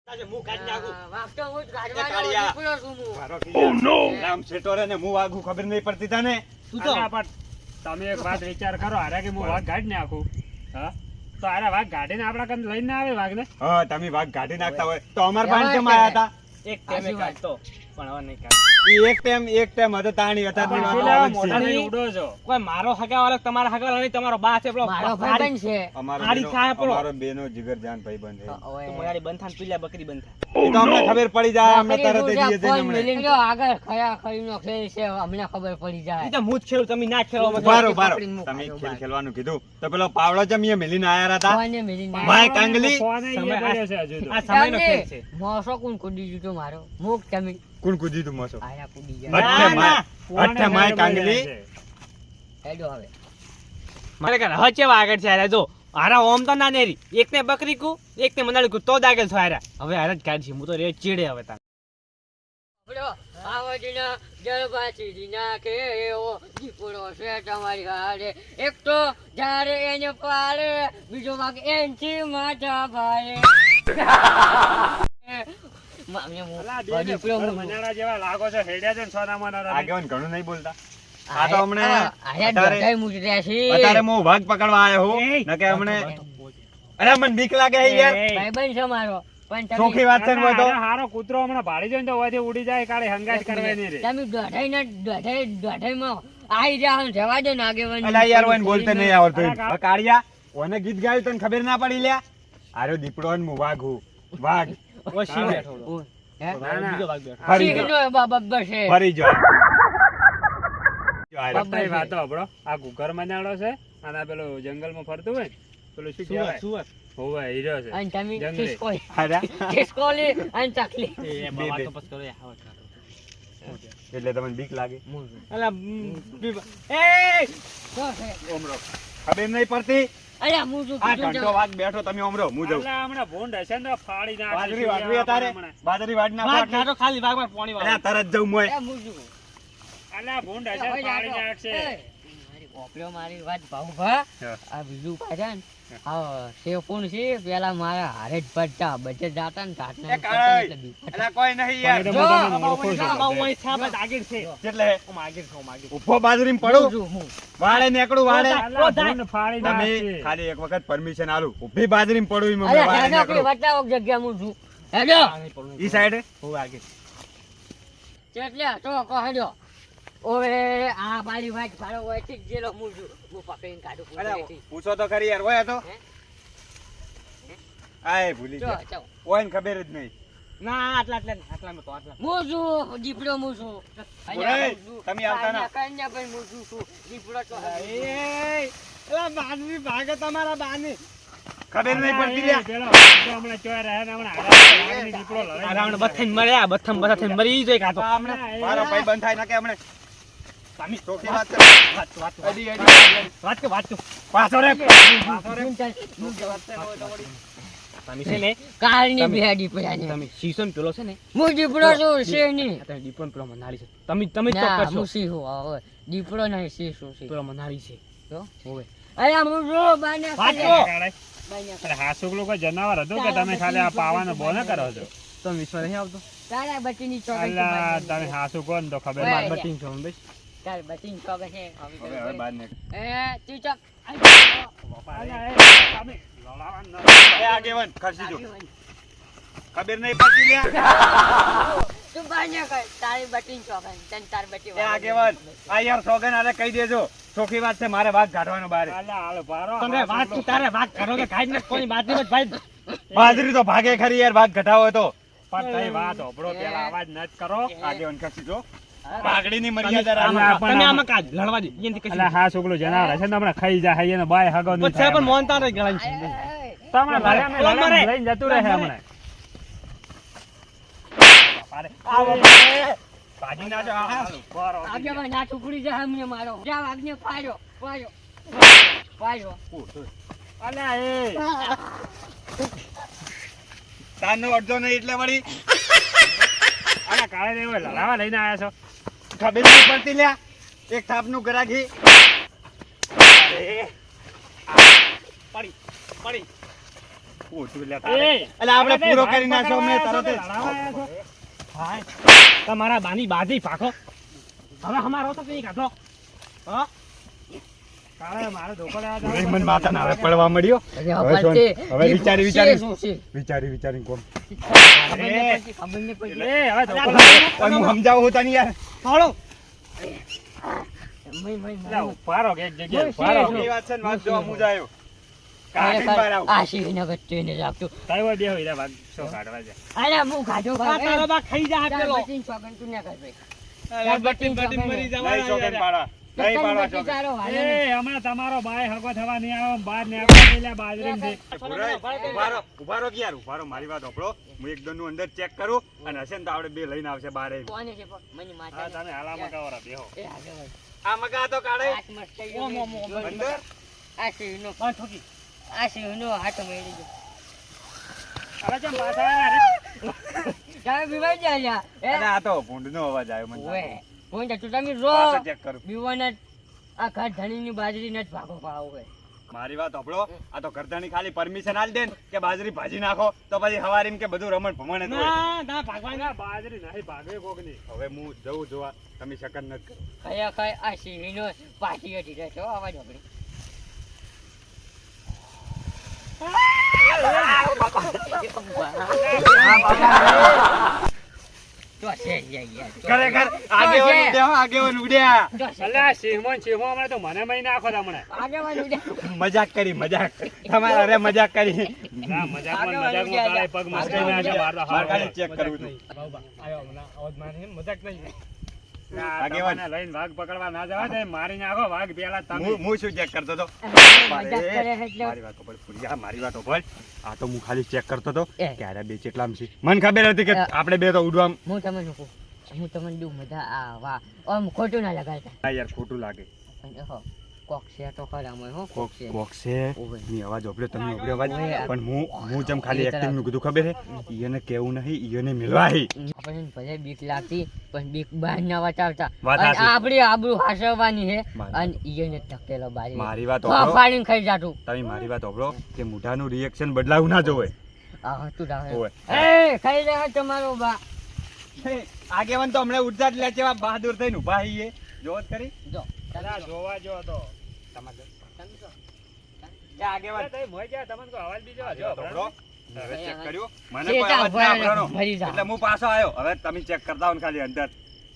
હું કાઢી નાખું. વાપતો હું જ કાઢવાનો કાળિયા. દીપડો છું હું. મારો કીધા. રામ શેઠોરે ને હું વાગું ખબર નહીં પડતી તને. તું તો અલ્યા પણ તમે એક વાત વિચાર કરો હારે કે હું વાઘ કાઢી નાખું હા તો હારે વાઘ કાઢીને આપણા કન લઈને આવે વાઘને હા તમે વાઘ કાઢી નાખતા હોય તો અમાર પાસે કેમ આયા હતા? એક ટાઈમે સાચી વાત. કાઢતો પણ હવે નહીં કાઢતો. ઈ એક ટાઈમ હતો તાણી અત્યારની પણ વાતો પેલા અલગ છે. મોઢાથી ઉડો છો કોઈ મારો હગાવાળો તમારા હગાવાળો નહીં, તમારો બા છે પેલો મારો હારી- ભાઈબંધ છે. અમારો હારી બેનો- થાય પેલો. અમારો બેનો જીગરજાન ભાઈબંધ છે. ઓય. તો મોયારી બંધ થાય ને પીલા બકરી બંધ થાય. ઈ તો અમને ખબર પડી જાય અમને તરત જ બકરી જઈએ ફોન જઈને હમણાં. મિલીને જો આગળ ખયા ખરીનો ખેલ છે અમને ખબર પડી ઈ જાય. તો હું જ ખેલું, તમે ના ખેલો. અમે ઉભા રહો, તો- ઉભા રહો. પકડીને મૂકો. તમે ખેલ ખેલવાનું કીધું તો પેલો પાવડો જમીએ મિલીને આયા હતા. ફોને મિલીને ભાઈ કાંગલી. ફોન ય સમય પડ્યો છે હજુ તો આ સમયનો ખેલ છે. મોસો કોણ કૂદી દીધું મારો મુક તમે કોણ કૂદી તું મોસો? આયા કૂદી જાય અઠ્ઠે ના, માય. ફોન અઠ્ઠે માય કાંગલી. હેડો હવે મારે કહે હવે ચેવા આગળ છે હારા જો હારા ઓમ તો ના નેરી એકને બકરી કુ એકને મનાલી કુ તો જ આગળ છો હારા હવે હારા જ કાઢી હું તો રે ચીડે હવે તાર બોલો આવડીના જળબાચી નાખે એવો દીપડો છે તમારી હારે એક તો જ્યારે એને પાડે બીજો ભાગ એનથી માથા ભારે અલા, બે ને ઉપર મનાડા જેવા લાગો છો હેડ્યા છે ને સોનામાં ના રમે. આગેવાન ઘણું નહીં બોલતા. આ તો હમણે અત્યારે ભાઈબંધ હું વાઘ પકડવા આવ્યો હું એય. નકે હમણે અરે મને બીક લાગે છે યાર. છે મારો પણ ચોખ્ખી વાત છે ને હોય તો હારો હારો કૂતરો હમણાં ભાડી જાય ને તો ઓયથી ઉડી જાય કાળે હંગાત કરવા નહીં રે તમે દોઢાઈમાં આવી જાઓ ને જવા દો ને આગેવાન અલા યાર ઓને બોલતે નહીં આવડતું હવે કાળિયા ઓને ગીત ગાયું તને ખબર ના પડી લ્યા આર્યો દીપડો ને હું વાઘ હું વાઘ ઓછી બેઠો હતો. હે? ના, ના. બીજો ભાગ બેઠો. ફરી શીખનો જાઓ એ બબ્બર છે ફરી જાઓ આર્યો. બધાય વાતો હંભળો. આ ઘુઘર મનાડો છે અને આ પેલું જંગલમાં ફરતું હોય ને, પેલું શું સુવર, કહેવાય? સુવર. હોવે, હીરો છે. અને તમે જંગલી. ખિસકોલી આર્યા. ખિસકોલી અને ચકલી એ બે. વાતો પછી કરો, એ હવે કરો. એટલે તમને બીક લાગે અલા, એ શું છે? ઓમરો ખબર નહીં પડતી અલ્યા હું શું આ કીધું ઘંટો વાઘ બેઠો તમે ઓમરો હું જાઉં અલા, હમણાં ભૂંડ હશે ને તો ફાડી નાખે. બાજરી વાટવી તારે બાજરી વાટ વાઘ નાખો નાખો ખાલી વાઘમાં પાણી વાળો. અરે તરત જઉં મોય એ હું શું? અલા, ભૂંડ હશે ને ફાડી નાખશે. એ, મારી ઓપડ્યો મારી વાત ભાવ ભા હા. આ બીજું પાછા ને આ સેવ કોણ છે પેલા મારા હારે જ પડતા બધે જાતા ને ઘાટના એ કાળા અલા કોઈ નહીં યાર પણ એ તો જો, મોઢામાં આમાં ઓળખો છો આમાં બધે. ઓય છાપ જ આગળ છે. એટલે આમાં આગળ છે, આમાં આગળ છે. ઉભો બાજરીમાં પડું હું વાળે નીકળું વાળે અલા, ભૂંડ ફાડી તમે નાખશે. ખાલી એક વખત પરમિશન આલું ઊભી બાજરીમાં પડું ઈ અરે વાળે હેડો નીકળું બતાવો જગ્યા હું છું હેડો આ નહીં પડવું. ઈ સાઈડે હોવે આગળ. એટલે તો કહો હેડો ઓવે આ મારી વાત ભાડો હોય છે જેલો હું છું હું પકડીને કાઢું અરે પૂછેથી. પૂછો તો ખરી યાર હોય તો હે? આય ભૂલી જો, ગયા જો. હોય ને ખબર જ નહીં ના આટલામાં તો આટલા. હું છું દીપડો હું છું ઓય, તમે આવતા ના. કન્યા પણ હું છું દીપડો તો એ અલા, બાજરી ભાગે તમારા બાને. ખબર નહીં પડતી લ્યા પેલો ભૂંડો હમણાં ચોય રહે ને હમણાં હારા દીપડો લડાઈ આ રાવણ બથાઈને મર્યા, બથમ બથાઈને મરી જાય કાં તો. મારો ભાઈ બંધ થાય નાકે હમણે તમે ચોખી વાત કરો વાત વાત અડી અડી વાત કે વાત તો. પાછો રે તમે છે ને કાળની બેડી પડ્યા તમે શીશો ને પેલો છે ને હું દીપડો છું શેની આ તમે દીપડો ને પેલો મનાળી છે. તમે જ ના ચોક્કસ છો. હું સિંહું હવે દીપડો નહીં સિંહ છું સિંહ પેલો મનાળી છે. જો. હોવે. અલ્યા હું છું બાને વાત ખાલી. કરો. કાઢે. બાને અરે હા શુક્લો કોઈ જનાવર હતું કે તમે ખાલી આ પાવાનો બોને કરો છો તમે વિશ્વાસ નહીં આવતો? તારા બચીની ચોકડી અલ્લા તમે હાસુ કોણ તો ખબર ઓય. ના. બટીન છો બસ. તાર બચીની ચોકડી છે હવે હવે બાદ ને એ તું ચોક અલ્લા, એ તમે લડાવા ન એ આગેવાન ખસી જો ખબર નહીં પડતી લ્યા તું બાને કર તારી બચીની ચોકડી તન તાર બચી એ આગેવાન આ યાર સોગન આલે કહી દેજો ચોખી વાત છે મારે વાઘ કાઢવાનો બારે અલ્લા, હાલો, ભારો. તમે વાત તો તારે વાત કરો કે કાઈ ને કોઈ બાત નહીં ભાઈ. બાજરી તો ભાગે ખરી યાર વાઘ ઘટાવો તો પણ તઈ વાત હોભળો, પેલા અવાજ ન જ કરો. આગેવાન ખસી જો પાઘડીની મર્યાદા રાખો. આમાં પણ તમે આમાં કાજ લડવા દે એનથી કશું અલ્લા, હા શુક્લો જનાવર હશે ને હમણાં ખાઈ જાય એને બાય હગો નહીં પછી પણ થાય મોનતા રહી ગળાની છે. તમને લડ્યા મેં લડ્યા લઈને જતું રહે હમણાં. અરે આવો ભાજી ના જો આ ભારો. આગે ભાઈ ના ટુકડી જા અમને મારો જા વાગને પાડ્યો પાડ્યો પાડ્યો અલ્લા, એ તારનો અડધો નહીં એટલે વળી અલ્લા, કાળે ને એવો લડાવા લઈને આયા છો. ખબર નહીં પડતી લ્યા એક થાપનું ગરાગી અરે પડી પડી ખોટું લે એ, તારે. એટલે આપણે અરે પૂરો ભાગ કરી નાખ્યો મેં પકડવા તરત જ. આવ્યા છો કે લડાવા આવ્યા છો? ભાઈ તમારા બાની બાજી પાકો હવે અમારો તો કઈ કાઢો હા કાળા મારે ધોકો લેવા જાવ. નહીં, મને માથાના હવે પડવા મળ્યો. અરે હવે શું? તે હવે વિચારી છે વિચારી શું છે? વિચારી કોમ. ખબર નહીં પડતી, ખબર નહીં પડતી. એ, હવે ધોકો અરે, લેવા. ઓય, હું સમજાવું હું તને યાર. થોડો લે, ઉભા રહો કે એક જગ્યાએ ઉભા રહો. એ વાત છે ને, વાત જોવા હું જ આવ્યો. કાઢીને ખરેખર બહાર આવું. આ શ્રીનગર ટ્રેને જ આપતું. કઈ હોય બેહો, હીરા ભાગ શો કાઢવા જાય. અરે હું ખાધો આ તારો બા ખાઈ જા પેલો બટીન સોગન તું ના કર ભાઈ. અરે બટીન બટીન મરી નહીં જવાના શોખન યાર. પાડવા. નહીં પાડવા બટી શોખન. તારો વાલો એ, નહીં. હમણાં તમારો ભાઈ હગો થવા નહીં આવ્યો, બહાર ને આવવા પેલા બાજરીમાં દે. ભુરાઈ, ઉભા રહો કે યાર, ઉભા રહો, મારી વાત સાંભળો. હું એક દોનનું અંદર ચેક કરું અને હશે ને તો આપણે બે લઈને આવશે બારે. કોને છે પણ? મને હા, માથા તમે હાલા મગાવરા બેહો. એ આગળ વળ. આ મગા તો કાઢે હાથ મસ્ત થઈ ગયો. ઓમ, ઓમ, ઓમ. અંદર. આ શ્રીનો હા, ઠોકી. આ શ્રીનો હાથ મેળી ગયો. અરે ચમ પાછા આયા રે? તમે બીવાઈ જા લ્યા. એ અને આ તો ભૂંડનો અવાજ આવ્યો મને. ઓવે. કોણ જા તું તમે રો પાછો ચેક કરું. બીવાના આ ઘર ધણીની બાજરીને જ ભાગો પાડો હોય. મારી વાત સાંભળો. આ તો ઘરધાની ખાલી પરમિશન આલ દે ને કે બાજરી ભાજી નાખો તો પછી હવારીમ કે બધું રમણ ભમણ જ હોય. ના ના ભાગવાની ના, બાજરી નહીં, ભાગવે કોકની. હવે હું જઉં જોવા, તમે શકન નથી કરો. ખરેખર આ સિંહનો પાછી હટી રહ્યો છે હો, અવાજ વગડી. તો છે યાર, તો છે. ખરેખર આગેવાન ઉડ્યા હો, આગેવાન ઉડ્યા. તો છે. અલ્યા, સિંહમાં ને સિંહમાં હમણાં તો મને મહી નાખો તમને. આગેવાન ઉડ્યા. મજાક કરી મજાક. તમારે અરે મજાક કરી. ના, મજાકમાં કાળે પગ મસ્કાઈ નાખે, મારે તો મારે હારું ખાલી આવે. ચેક કરવું હતું. બાબા આયો હમણાં અવાજ મારી મજાક નહીં ના, આગેવાન. તમને લઈને વાઘ પકડવા ના જવા દે, મારી નાખો વાઘ પેલા તમે. હું શું ચેક કરતો હતો? મજાક કરે છે એટલે મારી વાત સાંભળ, ફુરિયા, મારી વાત સાંભળ. આ તો હું ખાલી ચેક કરતો હતો એ. કે આરા બે ચેટલામ છે. મને ખબર હતી કે આપણે બે તો ઉડવા. હું તમને કહું, હું તમને દઉં મજા આ વાહ આમ ખોટું ના લગાડતા હા યાર, ખોટું લાગે. પણ હો કોક છે તો ખરા મોય હો કોક કોક છે કોક છે. ઓવે. ની અવાજ ઓબળ્યો, તમે ઓબળ્યો અવાજ. ઓવે. પણ હું જેમ ખાલી એ એક્ટિંગ નું કીધું ખબર છે. ઈયને કેવું નહીં, ઈયને મિલવા હી. આપણને ભલે બીક લાગતી પણ બીક બહાર ના વટાવતા વાત અને સાચી. આપણી આબરૂ હાસવવાની છે મારી. અને ઈયોને ધકેલો બારી મારી વાત ખા ઓબળો. ફાડીને ખાઈ જાતું તમે મારી વાત ઓબળો કે મોઢાનું રિએક્શન બદલાવું ના જોવે. આ હતું રાહ ઓવે. એ ખાઈ લે તમારો બા આગેવાન તો હમણાં ઉઠતા જ લે છે, બહાદુર થઈને ઊભા હઈએ. જોત કરી. જો અલ્યા, જોવા જો તો. એ આગેવાન. અરે, તમે મોય ગયા, તમને કોઈ અવાજ બીજો હજો, ઓબળો. હવે ચેક કર્યું. મને જે કોઈ તા અવાજ ના ભરાય આપવાનો. ભરી જા. એટલે હું પાછો આવ્યો. હવે તમે ચેક કરતા હો ને ખાલી અંદર.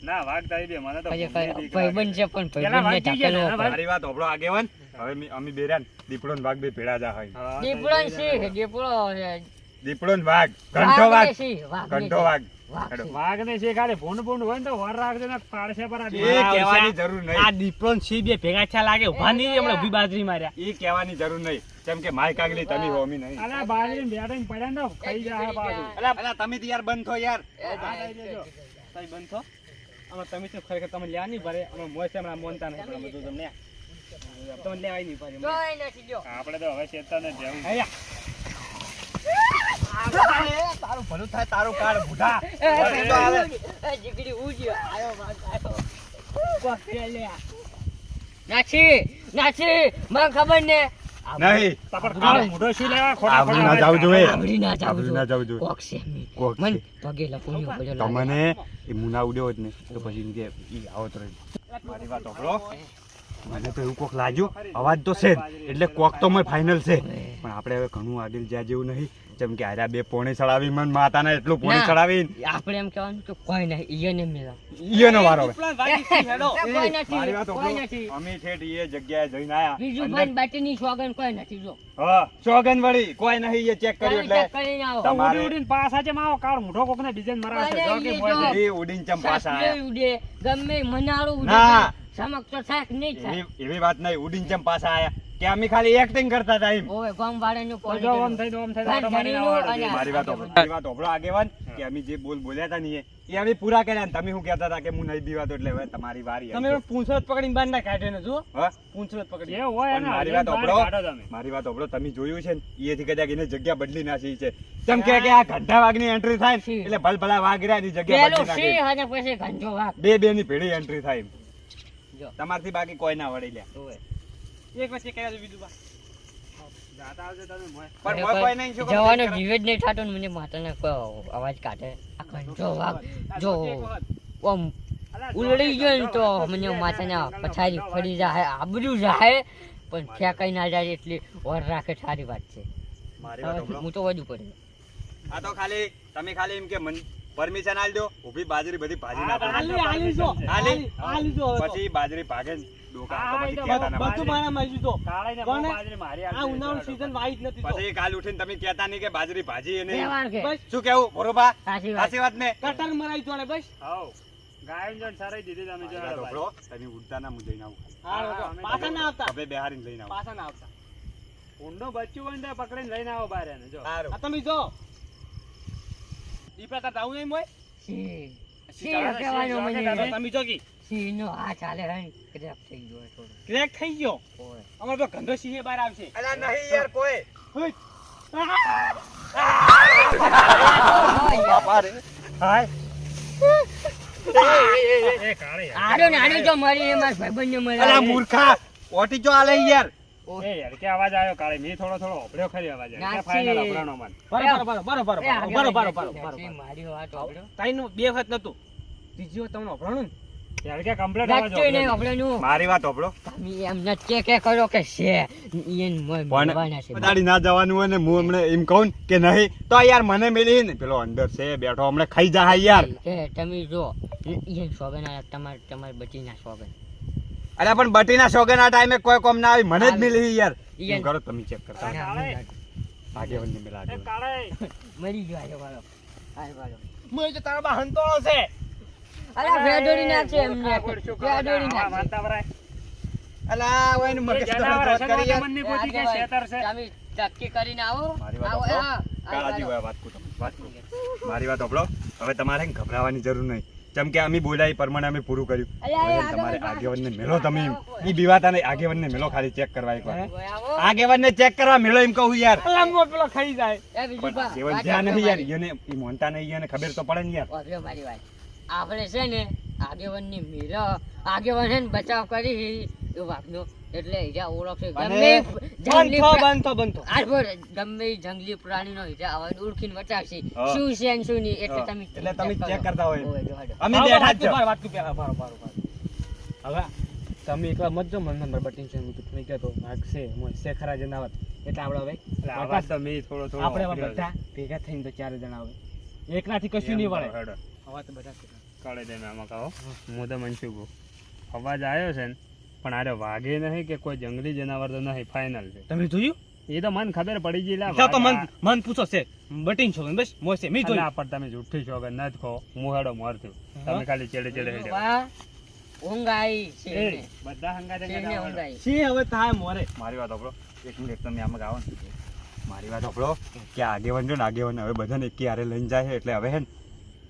ના, વાઘ તારી દે, મને તો પછી ભૂંડી બીક ભાઈબંધ છે પણ પેલા ભાઈબંધને વાંચી ગયા ને, ધકેલો હવે મારી વાત ઓબળો આગેવાન. હવે અમે બેર્યા ને દીપડો ને વાઘ બે ભેળા જા હોય. હા, દીપડો ને સિંહ દીપડો છે. દીપડો ને વાઘ, ઘંટો વાઘ ને વાઘ, સિંહ, વાઘ ને ઘંટો સિંહ. વાઘ. વાઘ હેડો. સિંહ. વાઘને છે ખાલી ભૂંડ ભૂંડ હોય ને તો વાર રાખજો ને પાડશે પર આ એ દીવાલ કહેવાની આવશે. જરૂર આ નહીં. દીપડો ને સિંહ બે ભેગા થયા લાગે ઉભા નહીં હમણાં ઉભી બાજરી માર્યા એ કહેવાની જરૂર નહીં. જેમ કે માય કાગલી તમે હોમી નહીં. અલા, બાજરીને બેઠીને પડ્યા ને તો ખાઈ જાય પાછું. અલા તમે તો યાર બંધ થો યાર. હા, લઈ લેજો. તમે બંધ થો આમાં તમે શું ખરેખર તમે લેવા નહીં ભરે અમે મોય છે હમણાં મોનતા નહીં પણ બધું તમને તમને લેવાય નહીં ભરે તોય નથી જો. આપણે તો હવે ચેતન જ જવું. તારું ભલું થાય, તારું કાળ બુઢા. એ જીગડી ઉડ્યો. આયો વાઘ, આયો. કોક છે લે. નાચી નાચી મને ખબર ને નહીં. તાપર કાળો મોઢો શું લેવા? ખોટા આબરૂ ના ખોટા જાવું જોઈએ. આબરૂ ના જાવું આબરૂ ના જાવું જોઈએ. કોક છે એમની. કોક મન છે. પગે લપુણ્યો પડ્યો લાગે. તમને એ મુના ઉડ્યો હોત ને તો પછી એમ કે ઈ આવત રહી. મારી વાત સાંભળો. મને તો એવું કોક લાગ્યું. અવાજ તો છે જ. એટલે કોક તો મેં ફાઇનલ છે. પણ આપણે હવે ઘણું આગળ જ્યાં જેવું નહીં. જેમ કે આર્યા બે પોણી ચડાવી મન માતાને એટલું પોણી ના. ચડાવી આપણે એમ કહેવાનું કે કોઈ નહીં ઈયોને મેળવ. ઈયોનો વારો હવે. કોઈ નથી, મારી વાત કોઈ સાંભળો. નથી. અમે ઠેઠ એ જગ્યાએ જઈને આયા. બીજું અંદર- ભાઈ બાટીની સોગન કોઈ નથી જો. હા, સોગન વળી કોઈ નહીં. એ ચેક કર્યું તમે એટલે ચેક કરીને આવો. તમારે- ઉડી ઉડીને પાછા છે માવો કાળ મોઢો કોકને બીજાને મરાવે છે. જો કે અરે, મોય એ છે. એ ઉડીને ચમ પાછા સાસરે આયા. ઉડે, ગમે મનાળું ઉડે. ના. સમક તો થાક નહીં થાય. એવી વાત નહીં. ઉડીને ચમ પાછા આયા કે અમે ખાલી એક્ટિંગ કરતા હતા એમ. ઓય ગામ વાળાનું તો કોઈ જો ઓમ થઈને ઓમ થઈને આટો મારીને ઘડીનું આવવાનું અને- છે. મારી વાત સાંભળો. મારી વાત સાંભળો આગેવાન કે અમે જે બોલ્યા હતા ને એ અમે પૂરા કર્યા ને તમે શું કહેતા હતા કે હું નહીં બીવાતો એટલે હવે તમારી વારી તમે પૂંછડત પકડીને બહાર ના કાઢ્યો ને જુઓ હા? પૂંછડત પકડી જે હોય પણ એને મારી હરીને વાત બહાર સાંભળો. કાઢો તમે. મારી વાત સાંભળો. તમે જોયું છે ને એથી કદાચ એને જગ્યા બદલી નાખી છે. જેમ કે આ ઘંટા વાઘની એન્ટ્રી થાય ને એટલે ભલભલા વાઘ રહ્યા એની જગ્યા પેલું બદલી સિંહ નાખી. અને પછી ઘંટો વાઘ. બે ની ભેળી એન્ટ્રી થાય એમ. જો. તમારથી બાકી કોઈ ના વળી લે. ઓય. એક વચ્ચે કર્યા બીજું બા જાતા આવજો તમે મોય. પણ મોય કોઈ નહીં શું જવાનો જીવ જ નહીં થતો ને મને માતાને કોઈ અવાજ કાઢે આ કંજો વાઘ જો આમ ઉલડી ગયો ને તો મને માથાના પછાડી ફરી જાય આબરૂ જાય પણ ઠેકાઈ ના જાય એટલી વર રાખે સારી વાત છે મારી વાત સાંભળો. હું તો વધુ પડે આ તો ખાલી તમે ખાલી એમ કે પરમિશન આલી દો ઊભી બાજરી બધી ભાજી નાખો. પછી બાજરી ભાગે ને ડોકા તો પછી કહેતા ના બધું મારા માં તો કાળાઈને કોને? બહુ બાજરી મારી આ આલી ઉનાળુ છે. સીઝન વાઈ જ નથી તો પછી કાલ ઉઠીને તમે કહેતા નહીં કે બાજરી ભાજી એ નહીં. તહેવાર કે બસ શું કેવું બરોબર સાચી વાત સાચી વાત ને કટર મરાઈ જોડે બસ હાઉ. ગાયન જોઈને સરાઈ દીધી તમે જો મારી વાત સાંભળો. તમે ઉડતા ના હું જઈને આવું. હા અમે પાછા ના આવતા હવે બેહારીને લઈને આવું. પાછા ના આવતા ઊંડો બચ્ચું હોય ને તો પકડીને લઈને આવો બહાર એને જો. સારું. આ તમે જો દીપડા કરતા આવું નહીં મોય સિંહ સિંહ સિંહ કહેવાનું મને તમે જો કી સિંહનો આ ચાલે હે ક્રેપ થઈ ગયો થોડો ક્રેક થઈ ગયો ઓય અમાર તો ગંધો સિંહ બહાર આવશે અલા નહીં યાર કોઈ. બાપા રે. હાય. એ કાળી યાર. આડો ને આડો જો મરી એમાં ભાઈબંધને મળે અલા મૂર્ખા ઓટી જો આલે યાર. એ યાર કે અવાજ આવ્યો કાળી મેં થોડો ઓભળ્યો ખરી અવાજ આવ્યો કે નાચી. ફાઇનલ ઓભળાનો મન. બરોબર મારી વાત સાંભળો. તાઈનું બે વખત નતું ત્રીજી વખત તમને અભરાણું ને યાર કે કમ્પ્લીટ અવાજ સાચું નહીં ઓભળ્યો. આપણેનું. મારી વાત સાંભળો. તમે એમ નથી કે કરો કે છે ઈયન મોય મળવાના છે. પણ દાડી ના જવાનું હોય ને હું હમણે એમ કહું ને કે નહીં તો યાર મને મેલી ને પેલો અંદર છે બેઠો હમણે ખાઈ જા યાર. કે તમે જો ઈયન સોગન આ તમાર બચીના સોગન. અરે પણ બટીના શોગન આ ટાઈમે કોઈ કોમ ના આવી મને જ મિલી યાર. ઈયન. એમ કરો તમે ચેક કરતા આગેવન ને મેલા એ આગેવન. કાળી મરી ગયો આજે વાળો. આય વાળો. મોય તો તારા બા હંતોળો છે અલા વેડોડી નાખે એમને. આ ગોળ શું કરો? વેડોડી આવા નાખે. વાંતા વરાય. અલા ઓય ને એ મગજ જનાવર દોડ હશે કરી તો યાર. મનની બુદ્ધિ કે શેતર છે. તમે ટક્કી કરીને આવો. મારી વાત આવો, સાંભળો. હા. કાળાજી હોય વાત કરું તમને, વાત કરું. મારી વાત સાંભળો. હવે તમારે ગભરાવાની જરૂર નહીં. જેમ કે અમે બોલાય પ્રમાણે અમે પૂરું કર્યું. અલ્યા, હવે એ તમારે આગળ આગેવનને મેલો તમે એમ. ઈ બીવાતા નહીં આગેવનને મેલો ખાલી ચેક કરવા એકવાર. આવો. આગેવનને ચેક કરવા મેલો એમ કહું યાર. લાંબો પેલો ખાઈ જાય એ બીજું પણ બા, આગેવન વાત જ્યાં સાંભળો નહીં યાર મારી. ઈને ઈ મોનતા નહીં એને ખબર તો પડે ને યાર. વાપર્યો મારી વાત. આપણે છે ને આગેવાનની મેળો આગેવાન છે ને બચાવ કરી એ વાઘનો એટલે ઈજા ઓળખશે અને બંધો ગમે ઈ જંગલી પ્રાણીનો ઈજા અવાજ ઓળખીને બચાવશે હા. શું છે ને શું નહીં એટલે હા. તમે એટલે તમે ચેક કરતા હોય. હોય જો હાડો. અમે બેઠા જ છો. વાત પેલા હવે તમે એકલા મત જો મન નંબર બટીન છે હું તમને કહેતો માગ છે મોય છે ખરા જનાવર એટલે આપણે હવે એટલે અવાજ તો મેં થોડો આપણે હવે ઓભળ્યો છે. બધા ભેગા થઈને તો ચાર જણા આવે એકલાથી કશું નહીં વળે હેડો. હવે તો બધા કાળી દે આમાં કહો હું તો મનસુખ છું. અવાજ આવ્યો છે ને પણ આરે વાઘે નહીં કે કોઈ જંગલી જનાવર તો નહીં ફાઇનલ છે. તમે જોયું એ તો મન ખબર પડી ગઈ લા તો વાઘ મન આ- મન પૂછો છે બટીન છો બસ મોય છે મી અલા, જોયું પણ તમે જુઠ્ઠી છો કે નથી ખો હું હેડો મરતું તમે ખાલી ચેડે ચેડે હેડો. વાહ, ઊંઘ આવી છે એ, એને. બધા હંગાતે છે ને હંગાતે ઊંઘ આવી. છે હવે થાય મોરે મારી વાત સાંભળો. એક મિનિટ તમે આમાં આવો ને. મારી વાત સાંભળો કે આગેવન જો ને આગેવન હવે બધાને એકી હારે લઈને જાય છે એટલે હવે હે ને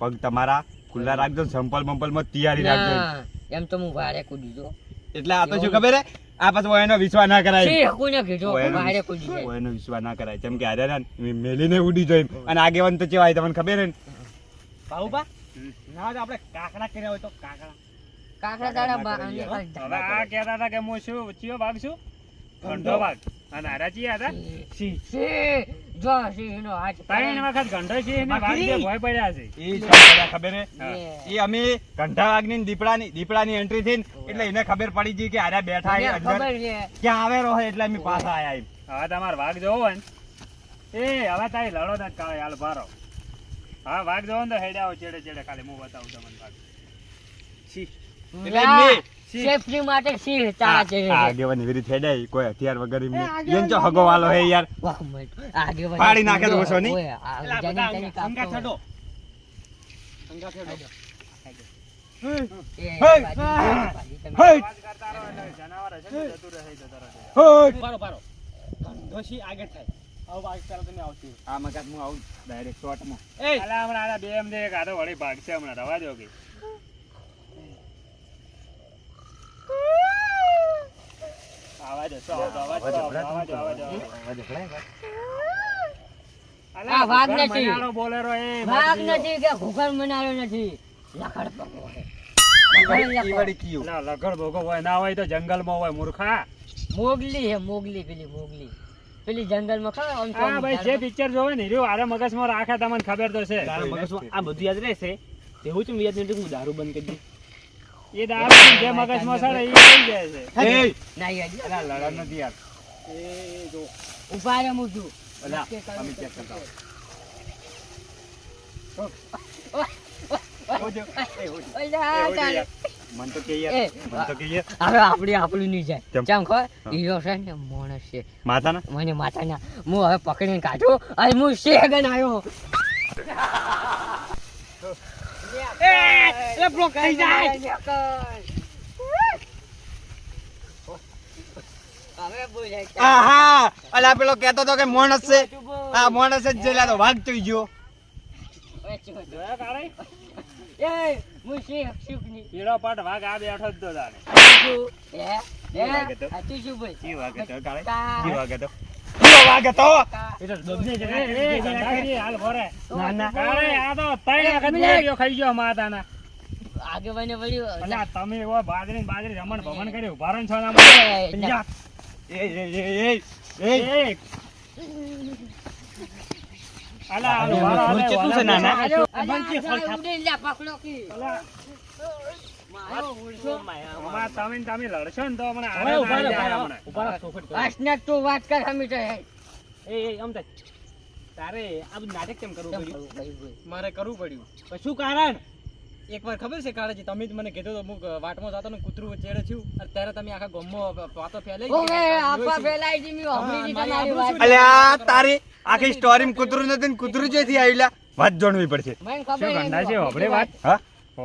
પગ તમારા ખુલ્લા રાખજો સંપલ બંપલમાં તૈયારી રાખજો. ના, એમ તો હું વારે કૂદી જો એટલે આ તો શું ખબર હે આ પછી એનો વિશ્વાસ ના કરાય. શી હકુને કીધું ઓય એનો વારે વિશ્વાસ- કૂદી જાય. ઓય એનો વિશ્વાસ ના કરાય જેમ કે હારે ને મેલીને ઉડી જાય અને આગેવન તો કેવાય તમને ખબર હે ને. બાબુબા હમ. ના હોય તો આપણે કાકડા કર્યા હોય તો કાકડા કાકડા તારા બા ના કરીએ, અને હવે આ કહેતા હતા કે હું શું ચિયો ભાગ છું ઘંટો ભાગ અને હારા ચિયા હતા સી સી જો સીનો હાથ ત્રણ વખત ઘંટો છે એને વાઘ બે ભોય પડ્યા છે. ઈ શું કર્યા ખબર હે હા. ઈ અમે ઘંટા વાગની ને દીપડાની એન્ટ્રી થઈ ને એટલે એને ખબર પડી ગઈ કે આરે બેઠા છે અંદર ખબર છે ક્યાં આવેલો હે એટલે અમે પાછા આયા એમ. હવે તમારે વાઘ જોવો હોય ને એ હવે તારી લડો ને કાળે હાલ ભારો હા વાઘ જોવો ને તો હેડે આવો ચેડે ચેડે ખાલી હું બતાવું તમને વાઘ છી. એટલે મેં સેફટી માટે સિંહ તારા છે આ આગેવાન એવી રીતે હેડાય કોઈ હથિયાર વગર એમને એમ જો હગો વાલો હે યાર. વાહ મત આગેવાન પાડી નાખે તો ઓછો નહીં? ઓય, આ એટલે આ જાની બધા તાની અંગા કાપતો છડો હોય. અંગા છડો એ હે! બાજી તમે- હે! અવાજ કરતા રહો એટલે જનાવર હશે ને જતું રહે તો તરત જ. પારો પારો ધોશી આગળ થાય આવો આગળ ચાલો તમે આવતી આ મગાત હું આવું ડાયરેક્ટ શોર્ટમાં. એ અલા હમણાં આલા બે એમ દે એક આધો વળી ભાગ છે હમણાં રવા દો કે આવાજ હશો આવતો અવાજ તો આવતો, અવાજ આવતો. અલા, આ વાઘ ઘર નથી. મનાડો બોલેરો એ વાઘ બાજુ. નથી કે ઘુઘર મનાયો નથી લખડ પકો છે. ઈ વળી કયું? અલા, લગડ ભોગો હોય ના હોય તો જંગલમાં હોય મૂર્ખા મોગલી હે મોગલી પેલી મોગલી પેલી જંગલમાં ખબર આમ હા ભાઈ જે પિક્ચર જોવે ને રહ્યું આરે મગજમાં રાખે તમને ખબર તો છે તારા મગજમાં આ બધું યાદ રહેશે તેવું ચમ યાદ નથી હું દારૂ બંધ કરી દઉં એ દારૂ જે મગજમાં સડે એ થઈ જાય છે એ ના યાર અલા લડન નથી યાર એ જો ઉભા રે મુજુ અલા અમે ચેક કરતા હોજો એ હોજો મન તો કે યાર મન તો કે યાર હવે આપણું નહીં જાય કેમ? ચમ ખબર હીરો છે ને માણસ છે માતા ના મને માતાના હું હવે પકડીને કાઢું અને હું શેગન આવ્યો એ બ્લોક થઈ જાય હવે બોલાય આહા અલા પેલો કહેતો તો કે માણસ છે આ માણસ જ જેલા તો વાઘ થઈ ગયો જોયા કાળે એ હું શીખની હીરો પાટ વાઘ આ બેઠો જ તો તારે તું શું બોલ કી વાઘ હતો કાળે કા- કી વાઘ હતો કયો વાઘ હતો એ તો દબને જ એ ગંધારી હાલ ભરે ના ના કાળે આ તો 3 વખત મેળ્યો ખાઈ ગયો માતાના આગે બને વળ્યું અલ્યા તમે એવો બાજરી રમણ ભમણ કરી ઉભા રહો છો ના એ એ અલા આ હાલો, ભૂલ કેટલું છે નાના? અમાર તમે લડશો ને તો હમણાં હવે હારે ઉભા ના રહો, જાય ઉભા રહો. હમણાં. ઉભા રહો, ચોખવટ કરો. તું વાત કર હમી તો એ અમતા તારે આ બધું નાટક કેમ કરવું પડ્યું મારે કરવું પડ્યું પણ શું કારણ એકવાર ખબર છે કાળાજી તમે જ મને કીધું તો હું વાટમાં જતો ને કૂતરું ચેડે થયું અત્યારે તમે આખા ગામમાં વાતો ફેલાઈ ઓવે આપા ફેલાઈ જી મી હોબળી મારી તમારી આબરૂ વાત અલ્યા તારી આખી સ્ટોરી કૂતરું નથી ને કૂતરું જેથી આવેલા વાત જાણવી પડશે મને શું ખબર ગંધા છે હોભળે વાત હા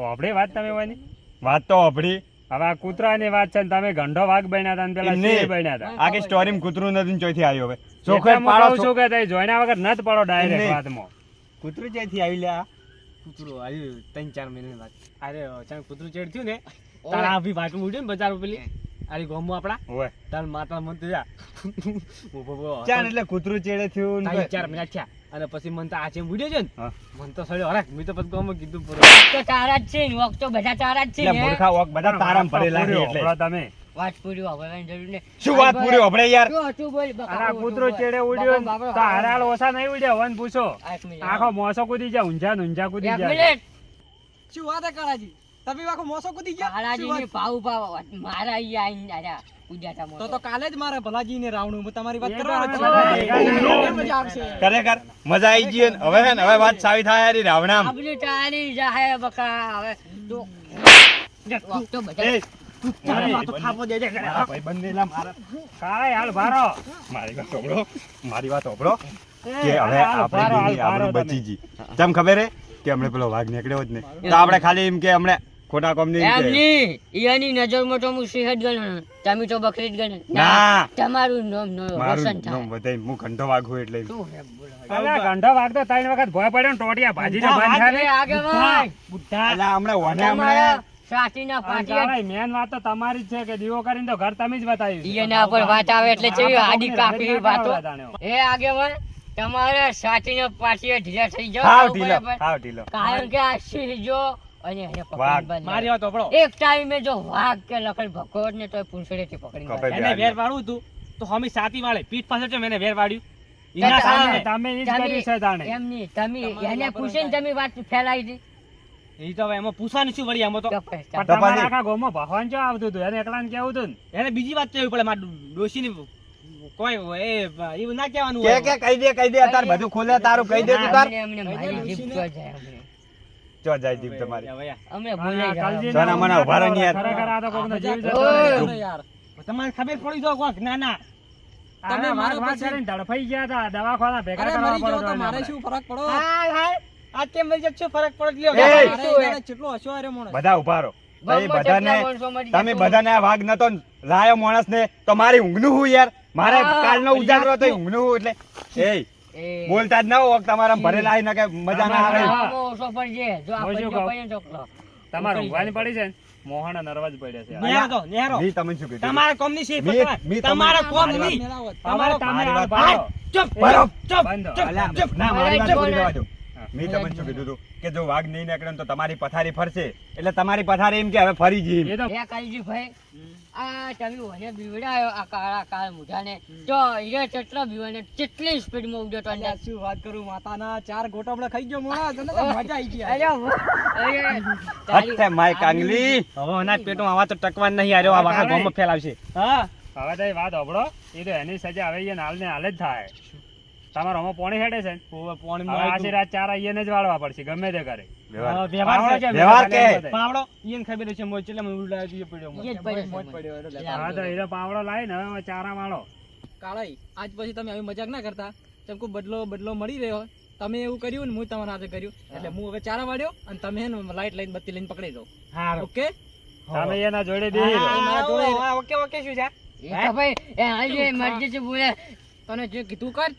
હોભળે વાત તમે હોય ને વાત તો અભડી હવે આ કૂતરાની વાત છે ને તમે ગંઢો વાઘ બન્યા હતા ને પેલા એમને. સિંહ બન્યા હતા આખી સ્ટોરી કૂતરું નથી ને ચોથી આવ્યો હવે એટલે ચોખવટ હું પાડો કહું છું કે તઈ જોઈના વગર નત પડો ડાયરેક્ટ એમને. વાતમાં કૂતરું જેથી આવેલા કૂતરું આવ્યું 3-4 મહિનાની વાત અરે અચાનક કૂતરું ચેડ થયું ને તારા આ બી વાટું ઉડ્યું ને બજાર પેલી અરે ગોમમાં આપડા ઓય તાર માતા મન તો જા ચાલ એટલે કૂતરું ચેડે થયું ને 3-4 મહિના થયા અને પછી મન તો આ જેમ ઉડ્યો છે ને હા. મન તો સડ્યો હરાક મેં તો પછી ગોમમાં કીધું પૂરું તો તારા જ છે ને વખત તો બધા તારા જ છે એટલે ને મૂર્ખા વોક બધા તારામ ભરેલા છે પૂરી એટલે હોભળો તમે વાત પૂરી હોબળવાની જરૂર ને શું વાત પૂરી હોભળે યાર શું હતું બોલ અને આ કૂતરો ચેડે ઉડ્યો ને તો હારાળ ઓછા નહીં ઉડ્યા વન પૂછો આખો મોસો કૂદી જાય ઊંઝા કૂદી એક જાય મિનિટ શું વાત હે કાળાજી તમે આખો મોસો કૂદી ગયા કાળાજી ને પાવ પાવ મારા અહીંયા આઈને આયા ઉજાતા તો મોટો તો કાલે જ મારે ભલાજી ને રાવણું હું તમારી વાત એ કરવાનો તો જ હવે છું મજા આવશે ખરેખર મજા આવી ગઈ ને હવે હે ને હવે વાત સાવી થાય યાર રાવણામ આપણી તારી જાહે બકા હવે તો વખતો બધા એ તારા માથો થાપો દે દે મારા ભાઈબંધ ને લા મારા કાળે હાલ ભારો મારી વાત સાંભળો મારી વાત સાંભળો કે હાલ હવે ભારો, આપણે હાલ ભારો આપણે તમે. બચી જી તમ ખબર હે કે હમણે પેલો વાઘ નીકળ્યો જ ને તો આપણે ખાલી એમ કે હમણે ખોટા કોમની એમ કે એમની ઈયાની નજરમાં તો હું સિંહદ ગણ તમે તો બકરી જ ગણ ના. તમારું નામ મારું રોશન નામ થાય બધાય હું ઘંટો વાઘ હોય એટલે શું હે બોલો અલા ગંઢો વાગતો 3 વખત ભોય પડ્યો ને ટોટિયા ભાજી તો બંધ થાય ને. અરે આગે ભાઈ બુદ્ધા અલા હમણે ઓને તમારા હમણે સાટીના અને પાટિયા કાળે મેન વાત તો તમારી જ છે કે દીવો કરીને તો ઘર તમે જ બતાવ્યું છે. ઈયાના પર વાત આવે એટલે જેવી આડી કાપી વાતો જાણ્યો. એ આગેવાન તમારે સાટીના પાટિયા ઢીલા થઈ જાવ હાવ આવું ઢીલો બરાબર. હાવ ઢીલો કારણ કે આ સિંહ જો અને એને વાઘ. પકડી બંધ. મારી વાત સાંભળો એક ટાઈમે જો વાઘ કે લખડ ભગવત ને તો પૂંછડેથી પકડી કપાઈ બંધ. એને વેર વાળું હતું તો હમી સાતી વાળે પીઠ પાસે છે મેને વેર વાળ્યું ઈના સામે તમે ઈ જ કર્યું છે તાણે. એમ નહીં, તમે એને પૂછીને તમે વાત ફેલાવી દી એ તો હવે એમાં પૂછવાનું શું વળી આમાં તો તો પછી પણ તો તમારા પછી- આખા ગામમાં ભગવાન ચો આવતું હતું એને એકલાને કેવું હતું ને એને બીજી વાત કહેવી પડે મારા ડોશીની કોઈ એ એવું ના કહેવાનું કે હોય કે કહી દે અત્યારે બધું ખોલે તારું કહી દે તું તાર અમને મારી જીભ તો જાય અમને. ચો જાય જીભ તમારી હવે યાર, અમને અને ભૂલાઈ આ જાય. કલજીને સોના મને ઉભા રહો ને યાર. ખરેખર આ તો કોકનો જીવ જતો ઓય. રહ્યો. અરે યાર તમારે ખબર પડી જો કોક ના ના આના તમે વાઘ મારા વાઘ પછી- કરીને ધડફાઈ ગયા હતા દવાખાના ભેગા અરે કરવા મરી ગયો પડતો તો મારે એને શું ફરક પડો હાય હાય આ કેમ મળી જાય શું ફરક પડે લ્યો એ! મારે યાર કેટલો હસ્યો આર્યો માણસ. બધા ઉભા રહો ભાઈ બહુમાં બધાને જેટલા માણસો મરી તમે જાય તો- બધાને આ વાઘ નતો લાયો માણસ ને તો મારી ઊંઘનું હું યાર મારે હા, કાલનો ઉજાગરો તો ઊંઘનું હું એટલે એ એ બોલતા જ ના હો તમારા ભરેલા આવીને કે મજા ના આવે હા. આમાં ઓછો પડશે. જો આ હું શું પંજો કહું? પડે ને ચોકલો. તમારે ઊંઘવાની પડી છે ને મોહણા નરવા જ પડ્યા છે નેહારો તો નેહારો મી તમે શું કીધું તમારા કોમની છે મી તમે- તમારા કોમ મારી વાત નહીં મેળાવો જ. તમારે તમે મારી આ વાત ભારો. ચૂપ બરો. ચૂપ બંધ. ચૂપ અલા, ચૂપ ના મારી વાત પૂરી કરવા દો મેં તમને શું કીધું હતું કે જો વાઘ નહીં નીકળે ને તો તમારી પથારી ફરશે, એટલે તમારી પથારી એમ કે હવે ફરી જઈ. એ તો હે કાળજી ભાઈ, આ તમે મને બીવડાયો આ કાળા કાળ મુઢાને, તો હીરો ચટલો બીવાને કેટલી સ્પીડમાં ઉડ્યો તો અંદર. શું વાત કરું, માતાના 4 ગોટોબડા ખાઈ ગયો મોણા, તને તો મજા આવી ગઈ અરે હટ્ટે માય કાંગલી. હવે અનાજ પેટમાં આવા તો ટકવા નહીં આર્યો, આ વાઘા ગામમાં ફેલાવશે. હા હવે તો એ વાત સાંભળો, એ તો એની સજા હવે હાલ ને હાલ જ થાય. તમારો હમણાં પોણી હેડે છે ને, હવે આશી રાત 4 અહીંયા જ વાળવા પડશે ગમે તે કરે. વ્યવહાર. વ્યવહાર છે. વ્યવહાર કે? પાવડો ઈયન ખબર છે મોય ચલે મને ઉડાડી પડ્યો ઈ જ પડ્યો છે મોજ મને. પડ્યો એટલે હવે તો એ પાવડો લાવીને હવે ચારા વાળો. કાળાઈ આજ પછી તમે આવી મજાક ના કરતા, તેમ કોઈ બદલો મળી રહ્યો હોય. તમે એવું કર્યું ને હું તમારા હાથે કર્યું, એટલે હું હવે ચારા વાળ્યો અને તમે હે ને લાઈટ લઈને બત્તી લઈને પકડી દો. હારું. ઓકે તમે એના જોડે બેહી રહો. ઓકે ઓકે શું છે? એ તો ભાઈ એ હાલજે મરજી છે બોલે, તને જે કીધું કર.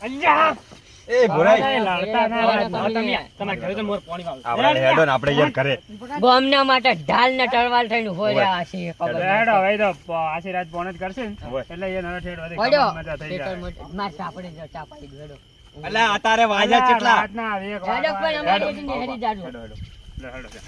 એ ભોરાઈ. હવે લડતા ના હવે રહેતા. તમે તમારા ઘરે તો મોર પાણી વાળું. આપણે હેડો ને આપણે યાર ઘરે. ગામના માટે ઢાલ ને ટળવાલ થઈને ઉભો રહ્યા છે ખબર તો હેડો, હવે તો આશી રાત પોણે જ કરશે ને, હોય. એટલે એ નવે ઠેઠ વધી પડ્યો મજા થઈ જાય. માર સાપડે જો ચા પાડી દો હેડો. અલા અતારે વાજા કેટલા? રાતના 1 હેડો પણ અમારે એટલે હેડી જાજો. હેડો હેડો લે, હેડો લે.